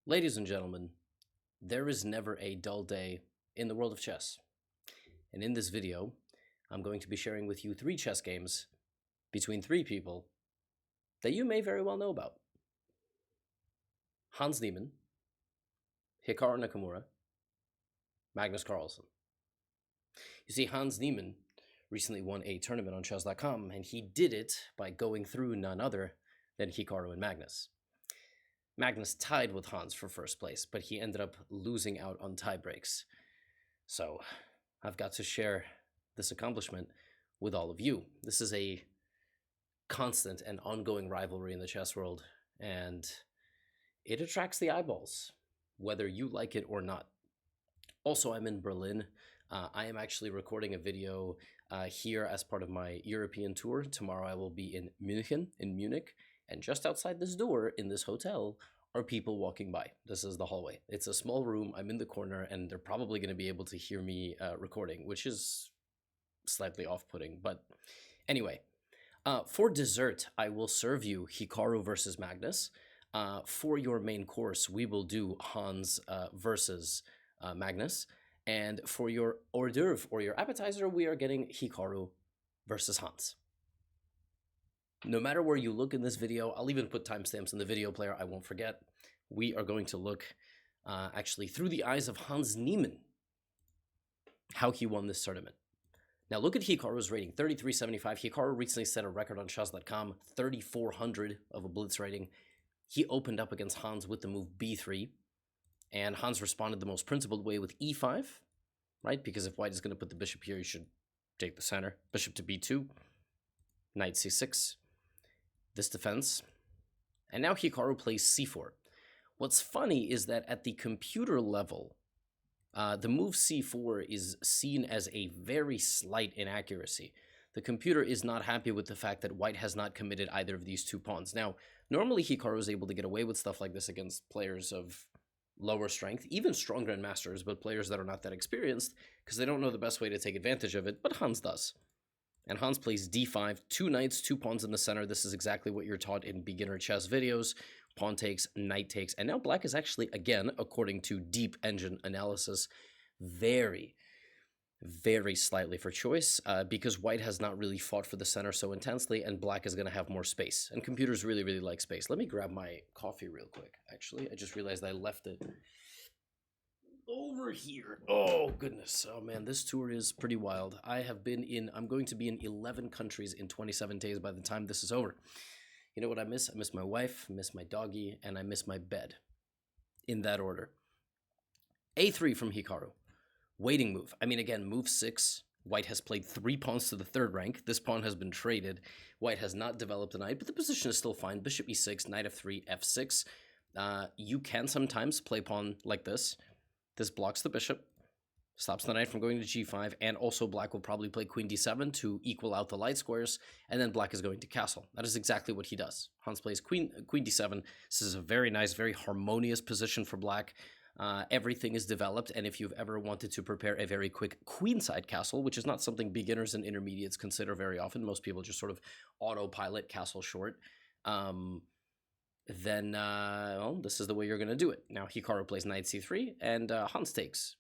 Ladies and gentlemen, there is never a dull day in the world of chess. And in this video, I'm going to be sharing with you 3 chess games between 3 people that you may very well know about. Hans Niemann, Hikaru Nakamura, Magnus Carlsen. You see, Hans Niemann recently won a tournament on chess.com, and he did it by going through none other than Hikaru and Magnus. Magnus tied with Hans for first place, but he ended up losing out on tie breaks. So I've got to share this accomplishment with all of you. This is a constant and ongoing rivalry in the chess world, and it attracts the eyeballs, whether you like it or not. Also, I'm in Berlin. I am actually recording a video here as part of my European tour. Tomorrow I will be in Munich, and just outside this door in this hotel are people walking by. This is the hallway. It's a small room. I'm in the corner, and they're probably going to be able to hear me recording, which is slightly off-putting. But anyway, for dessert, I will serve you Hikaru versus Magnus. For your main course, we will do Hans versus Magnus. And for your hors d'oeuvre or your appetizer, we are getting Hikaru versus Hans. No matter where you look in this video, I'll even put timestamps in the video player, I won't forget. We are going to look actually through the eyes of Hans Niemann, how he won this tournament. Now look at Hikaru's rating, 3375. Hikaru recently set a record on chess.com, 3400 of a blitz rating. He opened up against Hans with the move b3, and Hans responded the most principled way with e5, right? Because if white is going to put the bishop here, you should take the center. Bishop to b2, knight c6. This defense. And now Hikaru plays c4. What's funny is that at the computer level, the move c4 is seen as a very slight inaccuracy. The computer is not happy with the fact that white has not committed either of these 2 pawns. Now, normally Hikaru is able to get away with stuff like this against players of lower strength, even strong grandmasters, but players that are not that experienced because they don't know the best way to take advantage of it, but Hans does. And Hans plays d5, 2 knights, 2 pawns in the center. This is exactly what you're taught in beginner chess videos. Pawn takes, knight takes, and now black is actually, again, according to deep engine analysis, very, very slightly for choice because white has not really fought for the center so intensely, and black is going to have more space. And computers really, really like space. Let me grab my coffee real quick, actually. I just realized I left it over here. Oh, goodness. Oh, man, this tour is pretty wild. I'm going to be in 11 countries in 27 days by the time this is over. You know what I miss? I miss my wife, I miss my doggy, and I miss my bed. In that order. a3 from Hikaru. Waiting move. I mean, again, move 6. White has played 3 pawns to the 3rd rank. This pawn has been traded. White has not developed a knight, but the position is still fine. Bishop e6, knight f3, f6. You can sometimes play pawn like this. This blocks the bishop, stops the knight from going to g5, and also black will probably play queen d7 to equal out the light squares, and then black is going to castle. That is exactly what he does. Hans plays queen d7. This is a very nice, very harmonious position for black. Everything is developed, and if you've ever wanted to prepare a very quick queenside castle, which is not something beginners and intermediates consider very often, most people just sort of autopilot castle short, then well, this is the way you're going to do it. Now Hikaru plays knight c3, and Hans takes.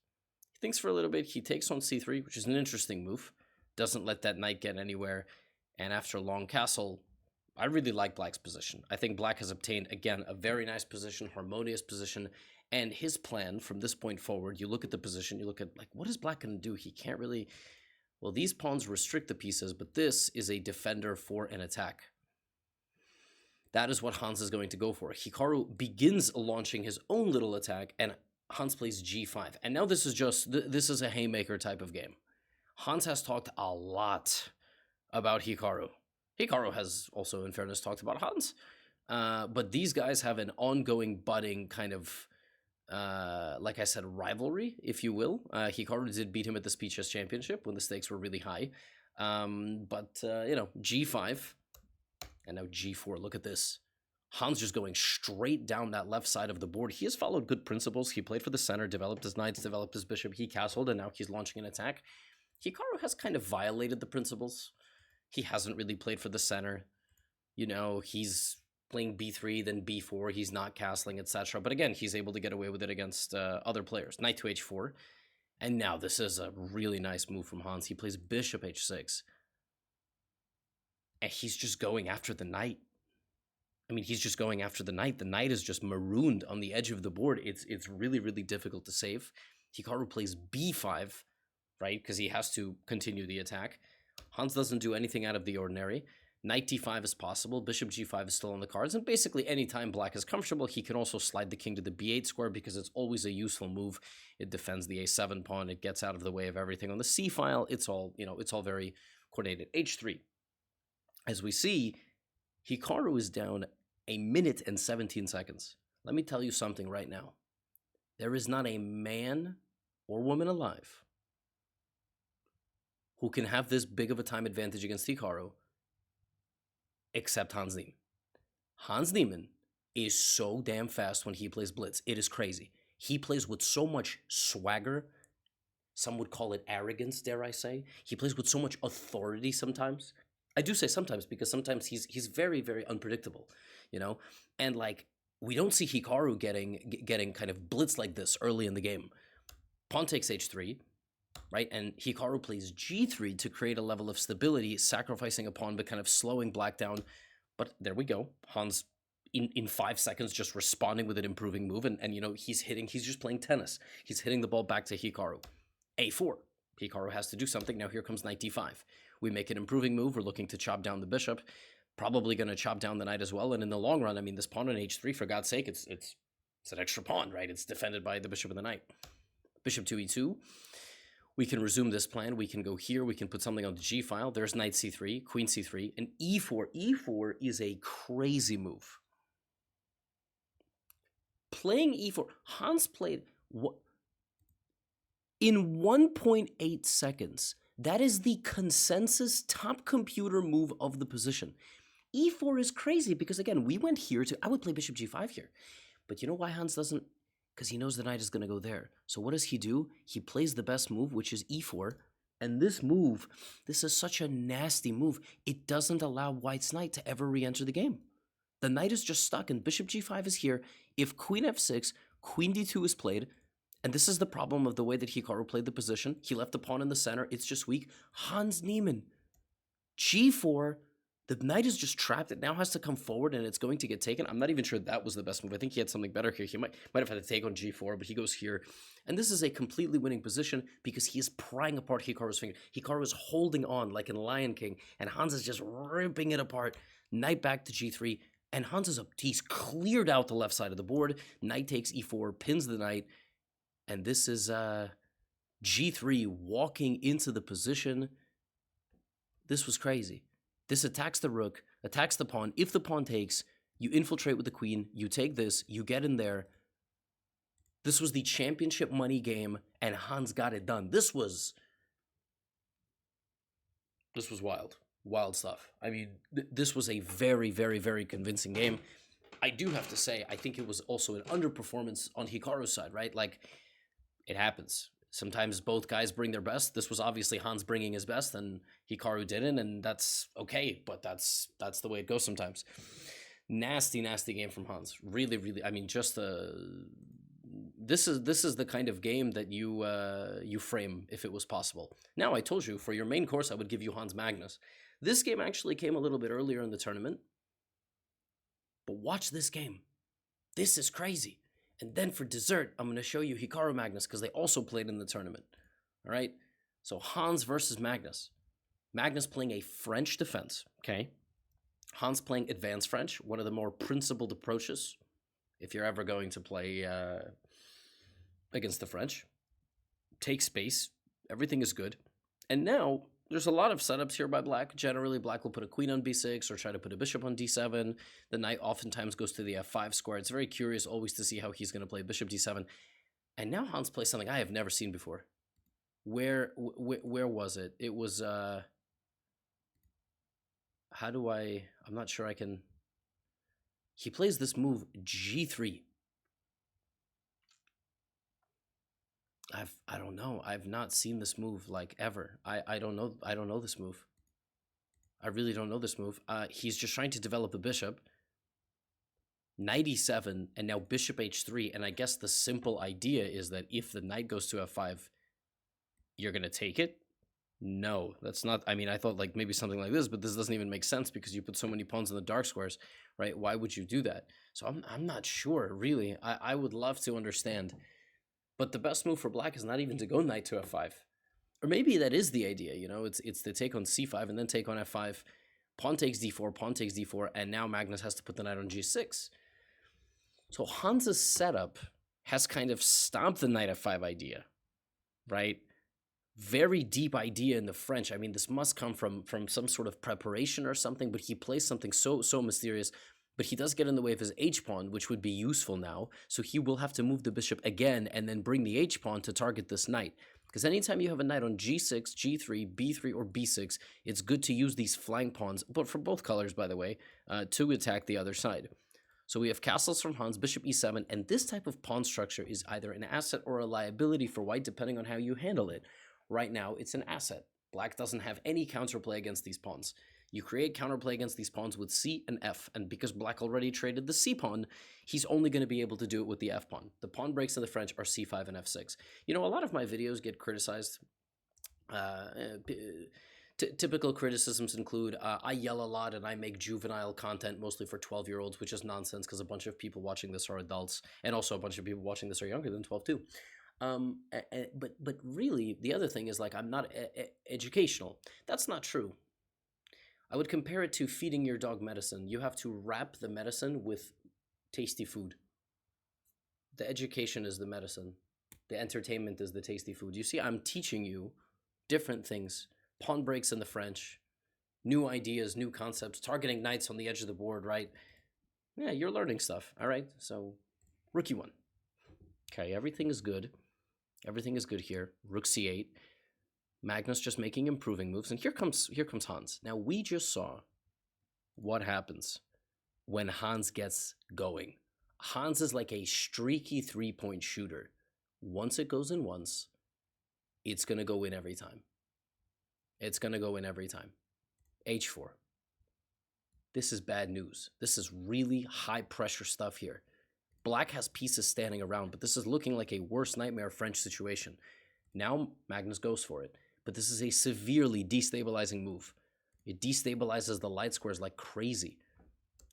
He thinks for a little bit, he takes on c3, which is an interesting move. Doesn't let that knight get anywhere, and after long castle, I really like black's position. I think black has obtained, again, a very nice position, harmonious position, and his plan from this point forward, you look at the position, you look at, like, what is black going to do? He can't really, well, these pawns restrict the pieces, but this is a defender for an attack. That is what Hans is going to go for. Hikaru begins launching his own little attack, and Hans plays g5. And now this is a haymaker type of game. Hans has talked a lot about Hikaru. Hikaru has also, in fairness, talked about Hans. But these guys have an ongoing, budding kind of, like I said, rivalry, if you will. Hikaru did beat him at the Speed Chess Championship when the stakes were really high. You know, g5. And now g4, look at this. Hans just going straight down that left side of the board. He has followed good principles. He played for the center, developed his knights, developed his bishop. He castled, and now he's launching an attack. Hikaru has kind of violated the principles. He hasn't really played for the center. You know, he's playing b3, then b4. He's not castling, etc. But again, he's able to get away with it against other players. Knight to h4. And now this is a really nice move from Hans. He plays bishop h6. And he's just going after the knight. I mean, he's just going after the knight. The knight is just marooned on the edge of the board. It's really, really difficult to save. Hikaru plays b5, right? Because he has to continue the attack. Hans doesn't do anything out of the ordinary. Knight d5 is possible. Bishop g5 is still on the cards. And basically, anytime black is comfortable, he can also slide the king to the b8 square because it's always a useful move. It defends the a7 pawn. It gets out of the way of everything on the c file. It's all, it's all very coordinated. h3. As we see, Hikaru is down 1 minute and 17 seconds. Let me tell you something right now. There is not a man or woman alive who can have this big of a time advantage against Hikaru except Hans Niemann. Hans Niemann is so damn fast when he plays blitz. It is crazy. He plays with so much swagger. Some would call it arrogance, dare I say. He plays with so much authority sometimes. I do say sometimes because sometimes he's very, very unpredictable, And like, we don't see Hikaru getting kind of blitz like this early in the game. Pawn takes h3, right? And Hikaru plays g3 to create a level of stability, sacrificing a pawn but kind of slowing black down. But there we go. Hans, in 5 seconds, just responding with an improving move. And he's just playing tennis. He's hitting the ball back to Hikaru. a4. Hikaru has to do something. Now here comes knight d5. We make an improving move. We're looking to chop down the bishop. Probably going to chop down the knight as well. And in the long run, I mean, this pawn on h3, for God's sake, it's an extra pawn, right? It's defended by the bishop and the knight. Bishop to e2. We can resume this plan. We can go here. We can put something on the g file. There's knight c3, queen c3, and e4. e4 is a crazy move. Playing e4. Hans played what? In 1.8 seconds. That is the consensus top computer move of the position. e4 is crazy because, again, we went here I would play bishop g5 here. But you know why Hans doesn't? Because he knows the knight is going to go there. So what does he do? He plays the best move, which is e4. And this move, this is such a nasty move. It doesn't allow white's knight to ever re-enter the game. The knight is just stuck, and bishop g5 is here. If queen f6, queen d2 is played, and this is the problem of the way that Hikaru played the position. He left the pawn in the center. It's just weak. Hans Niemann. g4. The knight is just trapped. It now has to come forward, and it's going to get taken. I'm not even sure that was the best move. I think he had something better here. He might have had to take on g4, but he goes here. And this is a completely winning position because he is prying apart Hikaru's finger. Hikaru is holding on like in Lion King, and Hans is just ripping it apart. Knight back to g3, and he's cleared out the left side of the board. Knight takes e4, pins the knight. And this is g3 walking into the position. This was crazy. This attacks the rook, attacks the pawn. If the pawn takes, you infiltrate with the queen. You take this, you get in there. This was the championship money game, and Hans got it done. This was wild. Wild stuff. I mean, this was a very, very, very convincing game. I do have to say, I think it was also an underperformance on Hikaru's side, right? Like, it happens. Sometimes both guys bring their best. This was obviously Hans bringing his best, and Hikaru didn't, and that's okay. But that's the way it goes sometimes. Nasty, nasty game from Hans. Really, really. I mean, just this is the kind of game that you frame if it was possible. Now, I told you for your main course, I would give you Hans Magnus. This game actually came a little bit earlier in the tournament, but watch this game. This is crazy. And then for dessert, I'm going to show you Hikaru Magnus because they also played in the tournament. All right? So Hans versus Magnus. Magnus playing a French defense, okay? Hans playing advanced French, one of the more principled approaches if you're ever going to play against the French. Take space. Everything is good. And now there's a lot of setups here by black. Generally, black will put a queen on b6 or try to put a bishop on d7. The knight oftentimes goes to the f5 square. It's very curious always to see how he's going to play bishop d7. And now Hans plays something I have never seen before. Where was it? It was, I'm not sure I can... He plays this move, g3. I don't know. I've not seen this move like ever. I don't know this move. I really don't know this move. He's just trying to develop a bishop. knight e7, and now bishop h3. And I guess the simple idea is that if the knight goes to f5, you're going to take it? No, that's not. I mean, I thought like maybe something like this, but this doesn't even make sense because you put so many pawns in the dark squares, right? Why would you do that? So I'm not sure, really. I would love to understand. But the best move for black is not even to go knight to f5. Or maybe that is the idea, you know? It's to take on c5 and then take on f5. Pawn takes d4, pawn takes d4, and now Magnus has to put the knight on g6. So Hans's setup has kind of stopped the knight f5 idea, right? Very deep idea in the French. I mean, this must come from some sort of preparation or something, but he plays something so mysterious. But he does get in the way of his h-pawn, which would be useful now. So he will have to move the bishop again and then bring the h-pawn to target this knight. Because anytime you have a knight on g6, g3, b3, or b6, it's good to use these flank pawns, but for both colors, by the way, to attack the other side. So we have castles from Hans, bishop e7, and this type of pawn structure is either an asset or a liability for white, depending on how you handle it. Right now, it's an asset. Black doesn't have any counterplay against these pawns. You create counterplay against these pawns with c and f, and because black already traded the c pawn, he's only going to be able to do it with the f pawn. The pawn breaks in the French are c5 and f6. You know, a lot of my videos get criticized. Typical criticisms include, I yell a lot and I make juvenile content mostly for 12-year-olds, which is nonsense because a bunch of people watching this are adults, and also a bunch of people watching this are younger than 12 too. But really, the other thing is, like, I'm not educational. That's not true. I would compare it to feeding your dog medicine. You have to wrap the medicine with tasty food. The education is the medicine. The entertainment is the tasty food. You see, I'm teaching you different things. Pawn breaks in the French, new ideas, new concepts, targeting knights on the edge of the board, right? Yeah, you're learning stuff, all right? So, rookie one. Okay, everything is good. Everything is good here. Rook c8. Magnus just making improving moves, and here comes Hans. Now, we just saw what happens when Hans gets going. Hans is like a streaky three-point shooter. Once it goes in once, it's going to go in every time. It's going to go in every time. h4. This is bad news. This is really high-pressure stuff here. Black has pieces standing around, but this is looking like a worst nightmare French situation. Now Magnus goes for it, but this is a severely destabilizing move. It destabilizes the light squares like crazy.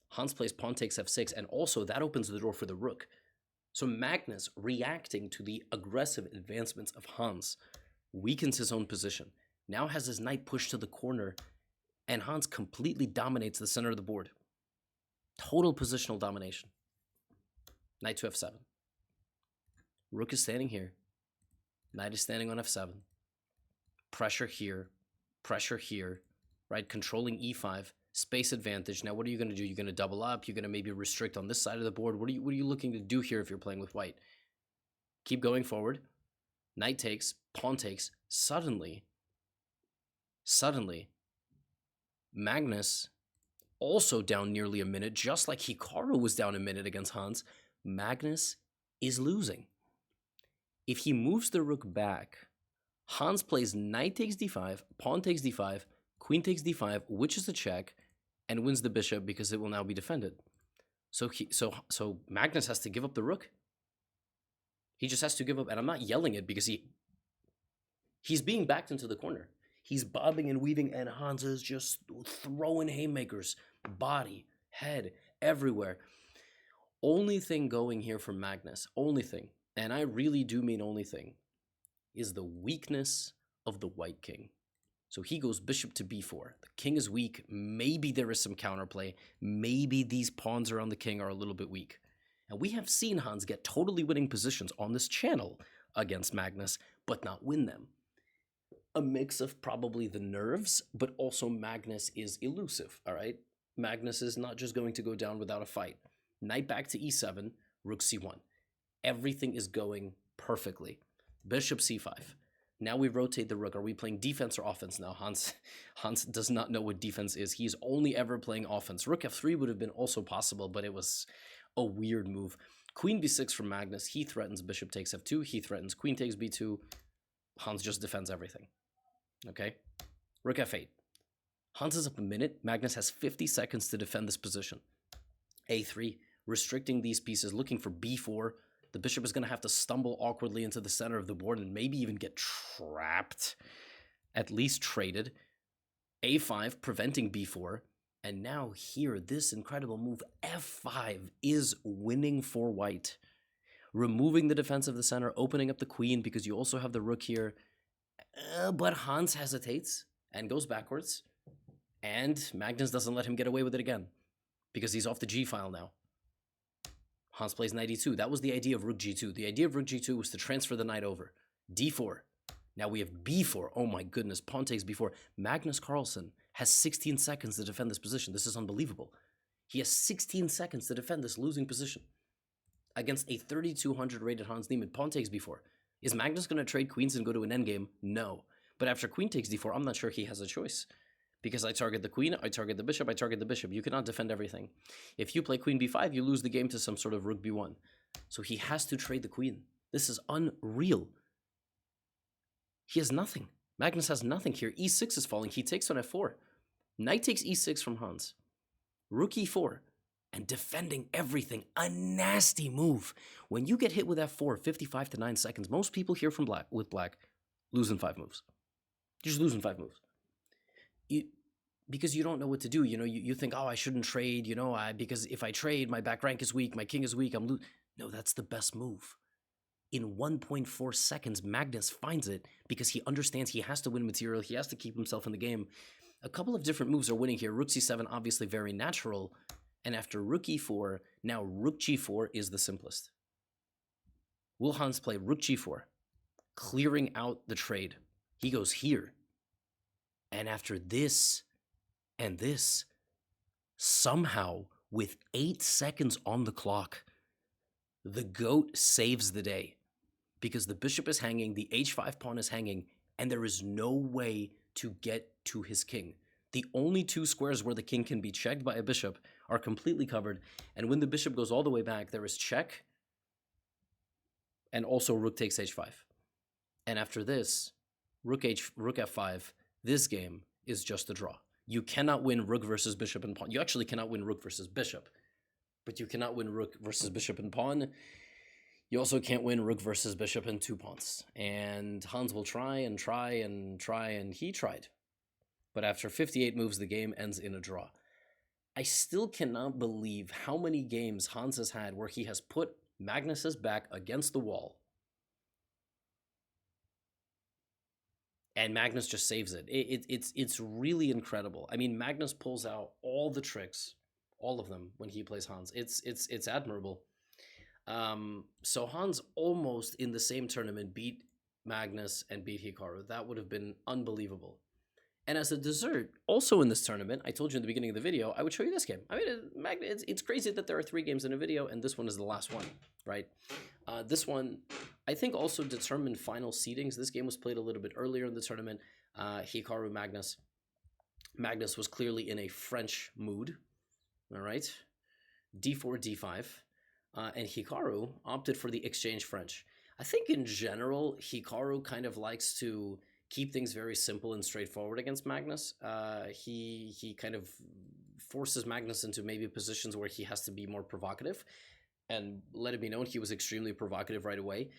Hans plays pawn takes f6, and also that opens the door for the rook. So Magnus, reacting to the aggressive advancements of Hans, weakens his own position. Now has his knight pushed to the corner, and Hans completely dominates the center of the board. Total positional domination. Knight to f7. Rook is standing here. Knight is standing on f7. Pressure here. Pressure here. Right? Controlling e5. Space advantage. Now, what are you going to do? You're going to double up. You're going to maybe restrict on this side of the board. What are you looking to do here if you're playing with white? Keep going forward. Knight takes. Pawn takes. Suddenly, Magnus, also down nearly a minute, just like Hikaru was down a minute against Hans, Magnus is losing. If he moves the rook back, Hans plays knight takes d5, pawn takes d5, queen takes d5, which is a check, and wins the bishop because it will now be defended. So Magnus has to give up the rook. He just has to give up, and I'm not yelling it because he's being backed into the corner. He's bobbing and weaving, and Hans is just throwing haymakers, body, head, everywhere. Only thing going here for Magnus, only thing, and I really do mean only thing, is the weakness of the white king. So he goes bishop to b4. The king is weak. Maybe there is some counterplay. Maybe these pawns around the king are a little bit weak. And we have seen Hans get totally winning positions on this channel against Magnus, but not win them. A mix of probably the nerves, but also Magnus is elusive, all right? Magnus is not just going to go down without a fight. Knight back to e7, rook c1. Everything is going perfectly. Bishop c5. Now we rotate the rook. Are we playing defense or offense now? Hans does not know what defense is. He's only ever playing offense. Rook f3 would have been also possible, but it was a weird move. Queen b6 from Magnus. He threatens bishop takes f2. He threatens queen takes b2. Hans just defends everything. Okay? Rook f8. Hans is up a minute. Magnus has 50 seconds to defend this position. a3. restricting these pieces, looking for b4. The bishop is going to have to stumble awkwardly into the center of the board and maybe even get trapped, at least traded. a5, preventing b4. And now here, this incredible move, f5, is winning for white. Removing the defense of the center, opening up the queen because you also have the rook here. But Hans hesitates and goes backwards. And Magnus doesn't let him get away with it again because he's off the g-file now. Hans plays knight e2. That was the idea of rook g2. The idea of rook g2 was to transfer the knight over. d4. Now we have b4. Oh my goodness, pawn takes b4. Magnus Carlsen has 16 seconds to defend this position. This is unbelievable. He has 16 seconds to defend this losing position against a 3,200 rated Hans Niemann. Pawn takes b4. Is Magnus going to trade queens and go to an endgame? No. But after queen takes d4, I'm not sure he has a choice. Because I target the queen, I target the bishop, I target the bishop. You cannot defend everything. If you play queen b5, you lose the game to some sort of rook b1. So he has to trade the queen. This is unreal. He has nothing. Magnus has nothing here. e6 is falling. He takes on f4. Knight takes e6 from Hans. Rook e4. And defending everything. A nasty move. When you get hit with f4, 55 to 9 seconds, most people here from black lose in 5 moves. You just lose in 5 moves. Because you don't know what to do. You know, you think, oh, I shouldn't trade, you know, because if I trade, my back rank is weak, my king is weak, I'm losing. No, that's the best move. In 1.4 seconds, Magnus finds it because he understands he has to win material, he has to keep himself in the game. A couple of different moves are winning here. Rook c7, obviously very natural. And after rook e4, now rook g4 is the simplest. Will Hans play rook g4, clearing out the trade? He goes here. And after this and this, somehow, with 8 seconds on the clock, the GOAT saves the day. Because the bishop is hanging, the h5 pawn is hanging, and there is no way to get to his king. The only 2 squares where the king can be checked by a bishop are completely covered, and when the bishop goes all the way back, there is check, and also rook takes h5. And after this, rook f5, this game is just a draw. You cannot win rook versus bishop and pawn. You actually cannot win rook versus bishop, but you cannot win rook versus bishop and pawn. You also can't win rook versus bishop and 2 pawns. And Hans will try and try and try, and he tried. But after 58 moves, the game ends in a draw. I still cannot believe how many games Hans has had where he has put Magnus's back against the wall and Magnus just saves it. It's really incredible. I mean, Magnus pulls out all the tricks, all of them, when he plays Hans. It's admirable. So Hans almost in the same tournament beat Magnus and beat Hikaru. That would have been unbelievable. And as a dessert, also in this tournament, I told you in the beginning of the video, I would show you this game. I mean, it's crazy that there are 3 games in a video, and this one is the last one, right? This one, I think, also determined final seedings. This game was played a little bit earlier in the tournament. Hikaru, Magnus. Magnus was clearly in a French mood, all right? d4, d5. And Hikaru opted for the exchange French. I think in general, Hikaru kind of likes to keep things very simple and straightforward against Magnus. He kind of forces Magnus into maybe positions where he has to be more provocative, and let it be known he was extremely provocative right away.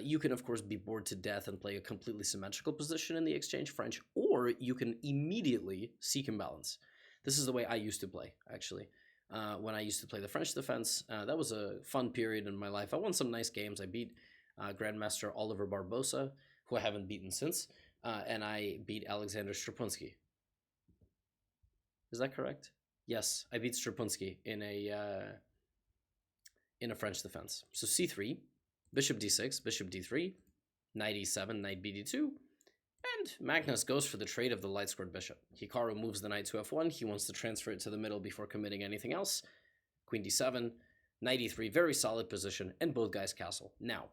You can, of course, be bored to death and play a completely symmetrical position in the exchange French, or you can immediately seek imbalance. This is the way I used to play, actually. When I used to play the French defense, that was a fun period in my life. I won some nice games. I beat Grandmaster Oliver Barbosa, who I haven't beaten since. And I beat Alexander Strapunsky. Is that correct? Yes, I beat Strapunsky in a French defense. So c3, bishop d6, bishop d3, knight e7, knight bd2, and Magnus goes for the trade of the light-squared bishop. Hikaru moves the knight to f1. He wants to transfer it to the middle before committing anything else. Queen d7, knight e3, very solid position, and both guys castle. Now,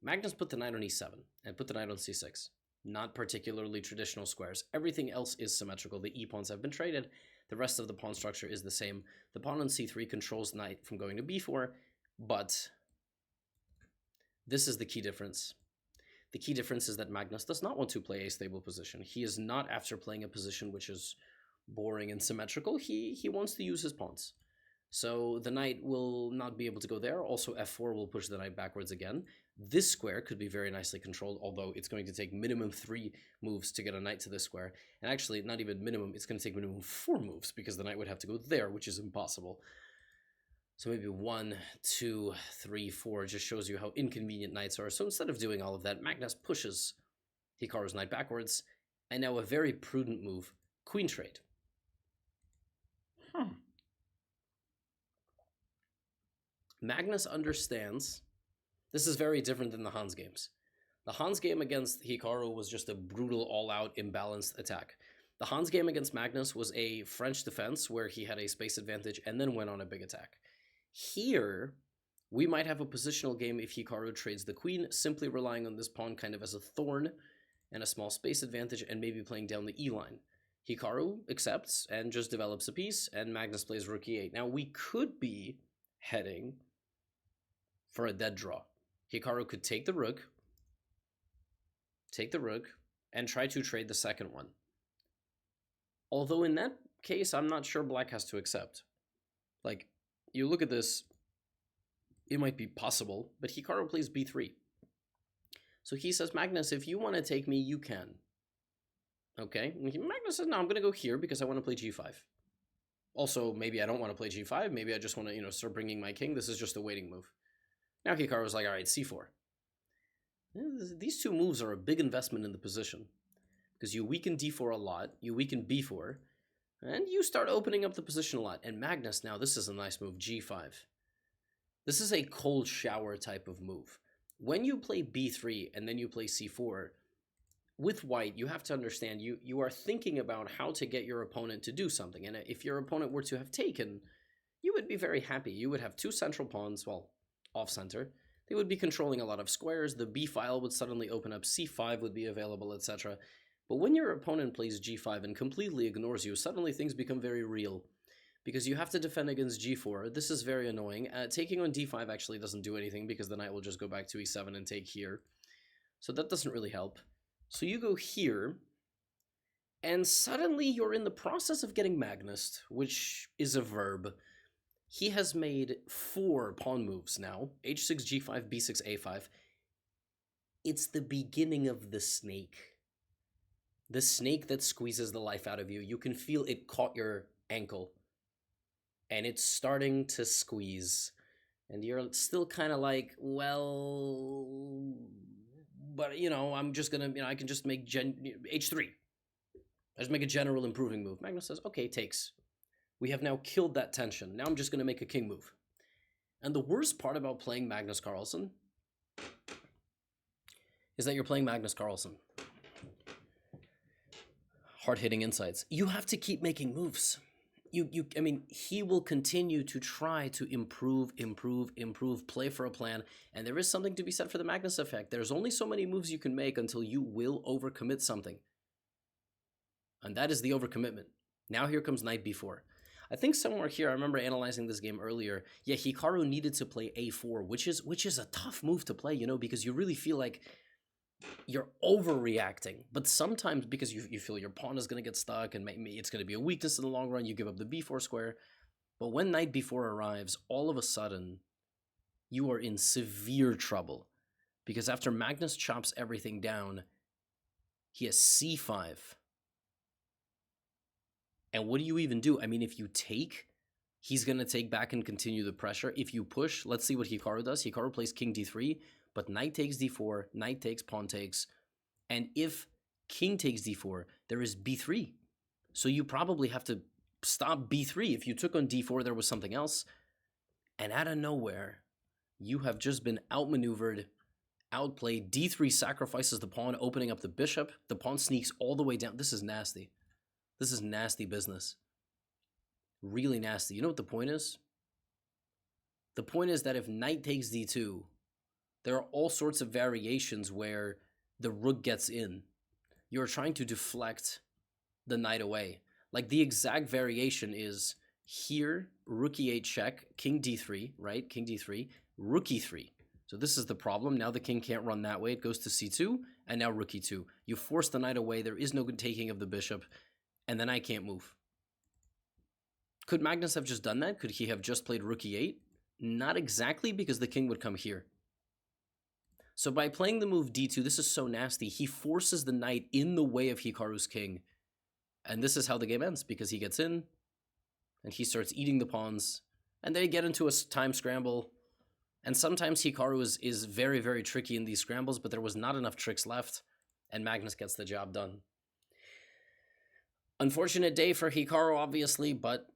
Magnus put the knight on e7 and put the knight on c6. Not particularly traditional squares. Everything else is symmetrical. The e-pawns have been traded. The rest of the pawn structure is the same. The pawn on c3 controls knight from going to b4, but this is the key difference. The key difference is that Magnus does not want to play a stable position. He is not after playing a position which is boring and symmetrical. He wants to use his pawns. So the knight will not be able to go there. Also, f4 will push the knight backwards again. This square could be very nicely controlled, although it's going to take minimum 3 moves to get a knight to this square. And actually, not even minimum, it's going to take minimum 4 moves, because the knight would have to go there, which is impossible. So maybe 1, 2, 3, 4 just shows you how inconvenient knights are. So instead of doing all of that, Magnus pushes Hikaru's knight backwards, and now a very prudent move, queen trade. Magnus understands. This is very different than the Hans games. The Hans game against Hikaru was just a brutal, all-out, imbalanced attack. The Hans game against Magnus was a French defense where he had a space advantage and then went on a big attack. Here, we might have a positional game if Hikaru trades the queen, simply relying on this pawn kind of as a thorn and a small space advantage and maybe playing down the e-line. Hikaru accepts and just develops a piece, and Magnus plays rook e8. Now, we could be heading for a dead draw. Hikaru could take the rook, and try to trade the second one. Although in that case, I'm not sure black has to accept. Like, you look at this, it might be possible, but Hikaru plays b3. So he says, Magnus, if you want to take me, you can. Okay, Magnus says, no, I'm going to go here because I want to play g5. Also, maybe I don't want to play g5. Maybe I just want to, start bringing my king. This is just a waiting move. Now Hikaru's like, all right, c4. These two moves are a big investment in the position because you weaken d4 a lot, you weaken b4, and you start opening up the position a lot. And Magnus, now this is a nice move, g5. This is a cold shower type of move. When you play b3 and then you play c4, with white, you have to understand you are thinking about how to get your opponent to do something. And if your opponent were to have taken, you would be very happy. You would have two central pawns, well, off-center. They would be controlling a lot of squares. The b file would suddenly open up, c5 would be available, etc. But when your opponent plays g5 and completely ignores you, suddenly things become very real. Because you have to defend against g4. This is very annoying. Taking on d5 actually doesn't do anything because the knight will just go back to e7 and take here. So that doesn't really help. So you go here, and suddenly you're in the process of getting Magnused, which is a verb. He has made 4 pawn moves now. h6, g5, b6, a5. It's the beginning of the snake. The snake that squeezes the life out of you. You can feel it caught your ankle. And it's starting to squeeze. And you're still kind of like, well, but, I'm just going to, I can just make h3. I just make a general improving move. Magnus says, okay, takes. We have now killed that tension. Now I'm just going to make a king move. And the worst part about playing Magnus Carlsen is that you're playing Magnus Carlsen. Hard-hitting insights. You have to keep making moves. He will continue to try to improve, play for a plan, and there is something to be said for the Magnus effect. There's only so many moves you can make until you will overcommit something. And that is the overcommitment. Now here comes knight b4. I think somewhere here, I remember analyzing this game earlier, yeah, Hikaru needed to play a4, which is a tough move to play, because you really feel like you're overreacting. But sometimes because you feel your pawn is going to get stuck and maybe it's going to be a weakness in the long run, you give up the b4 square. But when knight b4 arrives, all of a sudden, you are in severe trouble. Because after Magnus chops everything down, he has c5. And what do you even do? If you take, he's going to take back and continue the pressure. If you push, let's see what Hikaru does. Hikaru plays king d3, but knight takes d4, knight takes, pawn takes. And if king takes d4, there is b3. So you probably have to stop b3. If you took on d4, there was something else. And out of nowhere, you have just been outmaneuvered, outplayed. d3 sacrifices the pawn, opening up the bishop. The pawn sneaks all the way down. This is nasty. This is nasty business. Really nasty. You know what the point is? The point is that if knight takes d2, there are all sorts of variations where the rook gets in. You're trying to deflect the knight away. Like the exact variation is here, rook e8 check, king d3, right? King d3, rook e3. So this is the problem. Now the king can't run that way. It goes to c2, and now rook e2. You force the knight away. There is no good taking of the bishop. And then I can't move. Could Magnus have just done that? Could he have just played rook e8? Not exactly, because the king would come here. So by playing the move d2, this is so nasty. He forces the knight in the way of Hikaru's king. And this is how the game ends, because he gets in, and he starts eating the pawns, and they get into a time scramble. And sometimes Hikaru is very, very tricky in these scrambles, but there was not enough tricks left, and Magnus gets the job done. Unfortunate day for Hikaru, obviously, but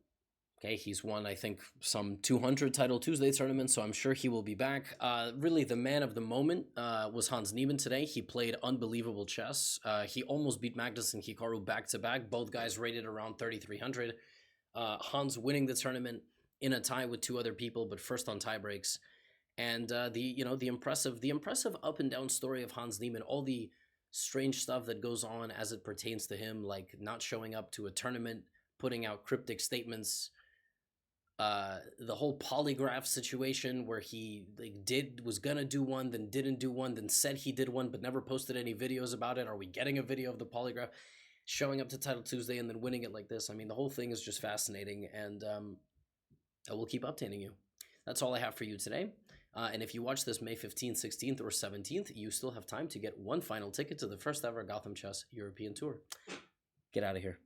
okay, he's won, I think, some 200 Title Tuesday tournaments, so I'm sure he will be back. Really, the man of the moment was Hans Niemann today. He played unbelievable chess. He almost beat Magnus and Hikaru back-to-back. Both guys rated around 3,300. Hans winning the tournament in a tie with two other people, but first on tie breaks. And the impressive up and down story of Hans Niemann, all the strange stuff that goes on as it pertains to him, like not showing up to a tournament, putting out cryptic statements, the whole polygraph situation where he was gonna do one, then didn't do one, then said he did one but never posted any videos about it. Are we getting a video of the polygraph? Showing up to Title Tuesday and then winning it like this. I mean, the whole thing is just fascinating, and I will keep updating you. That's all I have for you today. And if you watch this May 15th, 16th, or 17th, you still have time to get one final ticket to the first ever Gotham Chess European Tour. Get out of here.